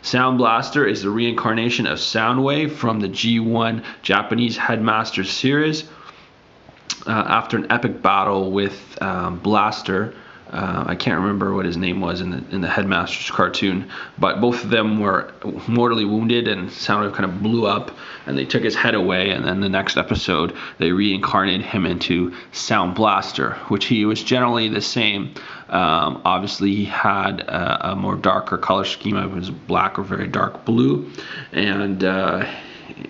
Soundblaster is the reincarnation of Soundwave from the G1 Japanese Headmaster series. After an epic battle with Blaster, I can't remember what his name was in the Headmaster's cartoon, but both of them were mortally wounded, and Soundwave kind of blew up, and they took his head away. And then the next episode, they reincarnated him into Soundblaster, which he was generally the same. Obviously, he had a more darker color scheme. It was black or very dark blue, and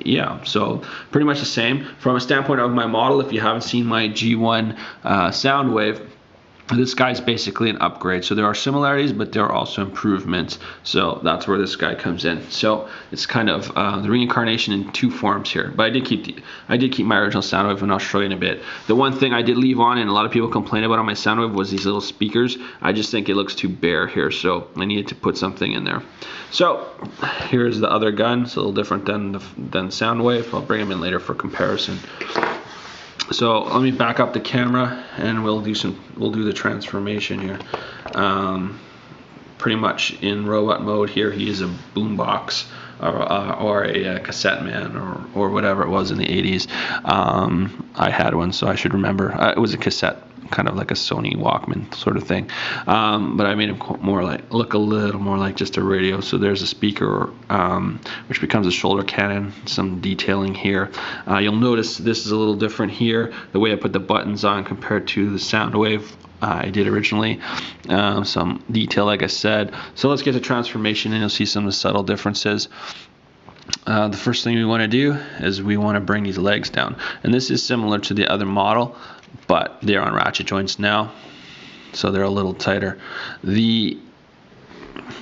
yeah, so pretty much the same. From a standpoint of my model, if you haven't seen my G1 Soundwave, this guy's basically an upgrade. So there are similarities, but there are also improvements. So that's where this guy comes in. So it's kind of the reincarnation in two forms here. But I did keep my original Soundwave, and I'll show you in a bit. The one thing I did leave on, and a lot of people complain about on my Soundwave, was these little speakers. I just think it looks too bare here, so I needed to put something in there. So here's the other gun. It's a little different than Soundwave. I'll bring them in later for comparison. So let me back up the camera, and we'll do the transformation here. Pretty much in robot mode here, he is a boombox or a cassette man or whatever it was in the 80s. I had one, so I should remember. It was a cassette, kind of like a Sony Walkman sort of thing, but I made him look a little more like just a radio. So there's a speaker, which becomes a shoulder cannon. Some detailing here. You'll notice this is a little different here, the way I put the buttons on compared to the Soundwave I did originally. Some detail, like I said. So let's get to transformation, and you'll see some of the subtle differences. The first thing we want to do is we want to bring these legs down, and this is similar to the other model, but they're on ratchet joints now, so they're a little tighter. The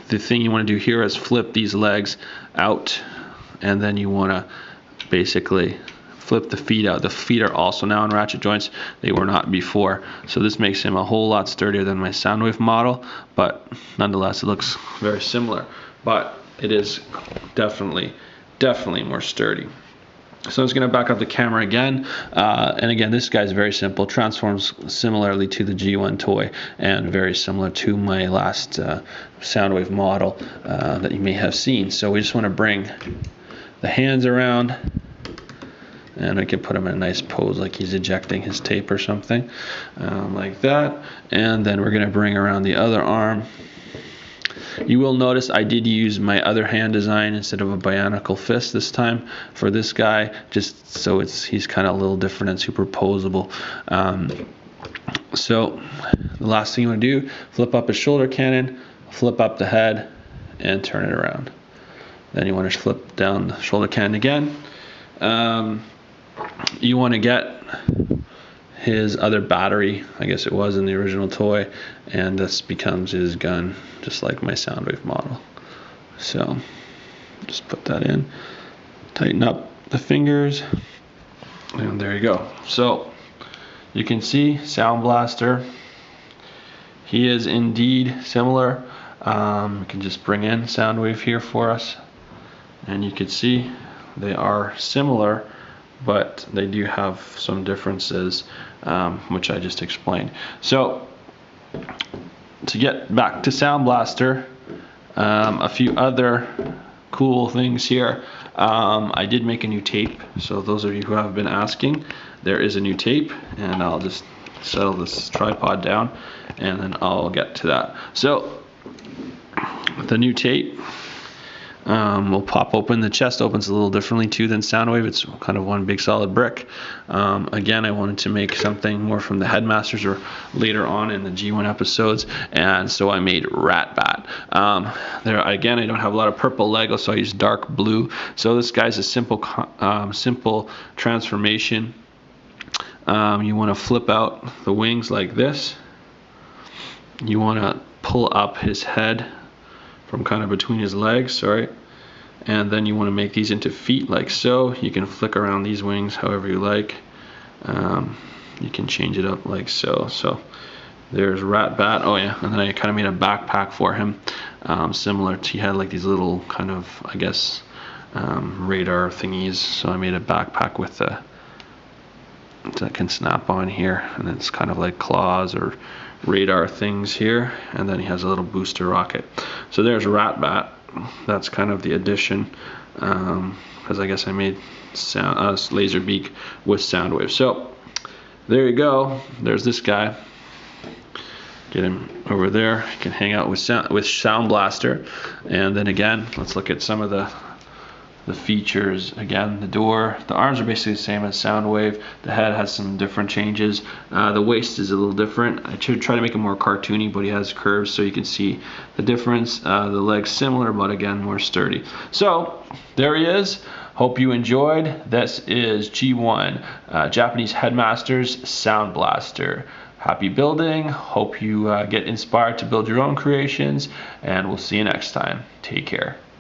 thing you want to do here is flip these legs out, and then you want to basically flip the feet out. The feet are also now on ratchet joints. They were not before, so this makes him a whole lot sturdier than my Soundwave model, but nonetheless it looks very similar, but it is definitely more sturdy. So I'm just going to back up the camera again, and again, this guy's very simple, transforms similarly to the G1 toy, and very similar to my last Soundwave model that you may have seen. So we just want to bring the hands around, and I can put him in a nice pose like he's ejecting his tape or something, like that. And then we're going to bring around the other arm. You will notice I did use my other hand design instead of a bionicle fist this time for this guy, just so he's kind of a little different and superposable. So the last thing you want to do, flip up his shoulder cannon, flip up the head, and turn it around. Then you want to flip down the shoulder cannon again. You want to get his other battery, I guess it was in the original toy, and this becomes his gun, just like my Soundwave model. So just put that in, tighten up the fingers, and there you go. So you can see Soundblaster, he is indeed similar. We can just bring in Soundwave here for us, and you can see they are similar, but they do have some differences, which I just explained. So to get back to Soundblaster, a few other cool things here. I did make a new tape, so those of you who have been asking, there is a new tape, and I'll just settle this tripod down, and then I'll get to that. So the new tape, we'll pop open. The chest opens a little differently too than Soundwave. It's kind of one big solid brick. Again, I wanted to make something more from the Headmasters or later on in the G1 episodes, and so I made RATBAT. There again, I don't have a lot of purple Lego, so I use dark blue. So this guy's a simple transformation. You want to flip out the wings like this. You want to pull up his head from kind of between his legs, and then you want to make these into feet like so. You can flick around these wings however you like. You can change it up like so. So there's RATBAT. Oh yeah, and then I kind of made a backpack for him, similar to, he had like these little kind of, I guess, radar thingies. So I made a backpack with that can snap on here, and it's kind of like claws or radar things here, and then he has a little booster rocket. So there's RATBAT. that's kind of the addition, because I guess I made laser beak with Soundwave. So there you go. There's this guy. Get him over there. You can hang out with Soundblaster. And then again, let's look at some of the features. Again, the door, the arms are basically the same as Soundwave. The head has some different changes. The waist is a little different. I should try to make it more cartoony, but he has curves so you can see the difference. The legs similar, but again, more sturdy. So there he is. Hope you enjoyed. This is G1 Japanese Headmasters Soundblaster. Happy building. Hope you get inspired to build your own creations, and we'll see you next time. Take care.